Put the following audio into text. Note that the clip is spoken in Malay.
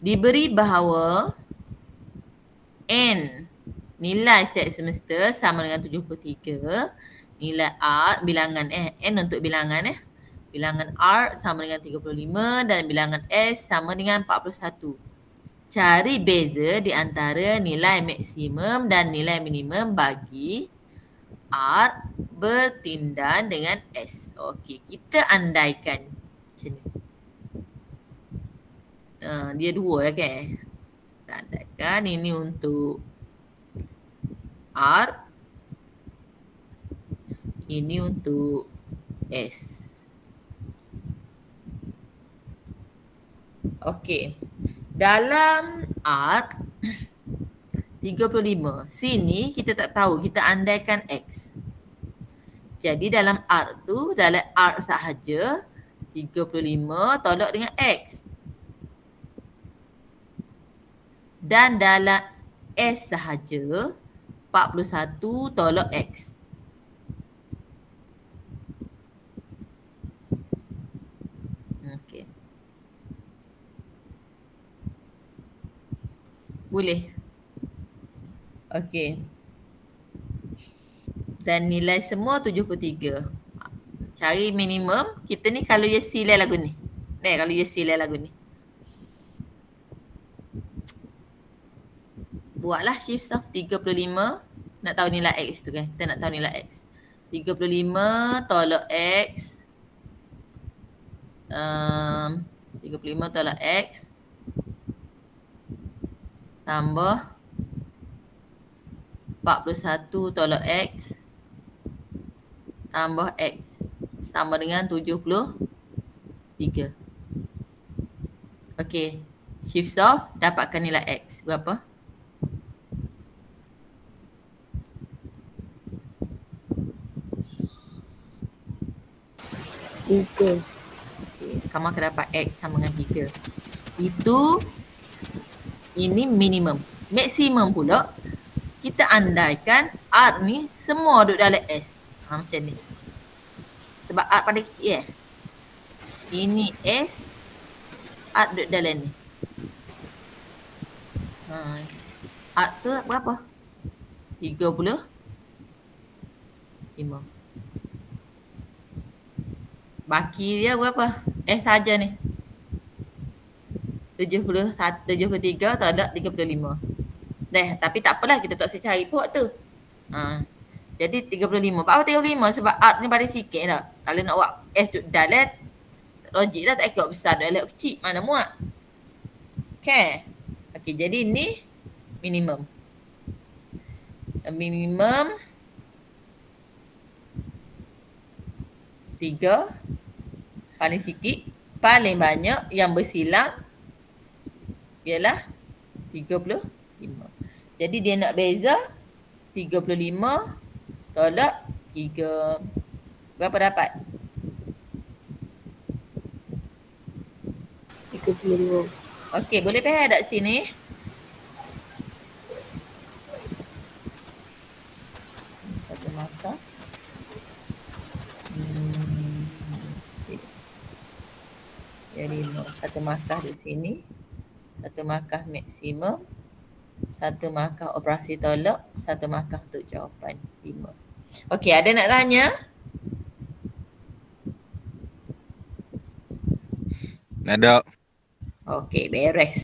Diberi bahawa N nilai set semester sama dengan 73. Nilai R, bilangan N untuk bilangan bilangan R sama dengan 35 dan bilangan S sama dengan 41. Cari beza di antara nilai maksimum dan nilai minimum bagi R bertindan dengan S. Okey, kita andaikan macam ni. Dia dua kan? Kita andaikan ini untuk R, ini untuk S. Okey. Dalam R 35. Sini kita tak tahu, kita andaikan X. Jadi dalam R tu, dalam R sahaja 35 tolak dengan X. Dan dalam S sahaja 41 tolak X. Okey. Boleh. Okey. Dan nilai semua 73. Cari minimum. Kita ni kalau dia silai lagu ni. Kalau dia silai lagu ni. Buatlah shift of 35. Nak tahu nilai X tu kan. Kita nak tahu nilai X. 35 tolak X. 35 tolak X. Tambah 41 tolak X. Tambah X. Sama dengan 73. Okey. Shift off. Dapatkan nilai X. Berapa? Tiga. Okay. Kamu akan dapat X sama dengan 3. Itu ini minimum. Maksimum pula kita andaikan R ni semua duduk dalam S. Macam ni. Sebab R pada kecil Ini S, R duduk dalam ni. R tu berapa? 35. Baki dia berapa? S saja ni. 73 tolak 35. Tapi tak apalah, kita tak usah cari pun tu. Jadi 35. Apa 35? Sebab R ni paling sikit dah. Kalau nak buat S duduk dalam, logik dah, tak ikut besar dalam kecil. Mana muat? Okay. Okay, jadi ni minimum. Minimum 3. Paling sikit. Paling banyak yang bersilang ialah 35. Jadi dia nak beza 35 tolak 3. Berapa dapat? 35. Okey, boleh payah tak sini? Satu markah. Jadi satu markah di sini. Satu markah maksimum. Satu markah operasi tolak. Satu markah untuk jawapan 5. Okey, ada nak tanya? Ada. Okey, beres.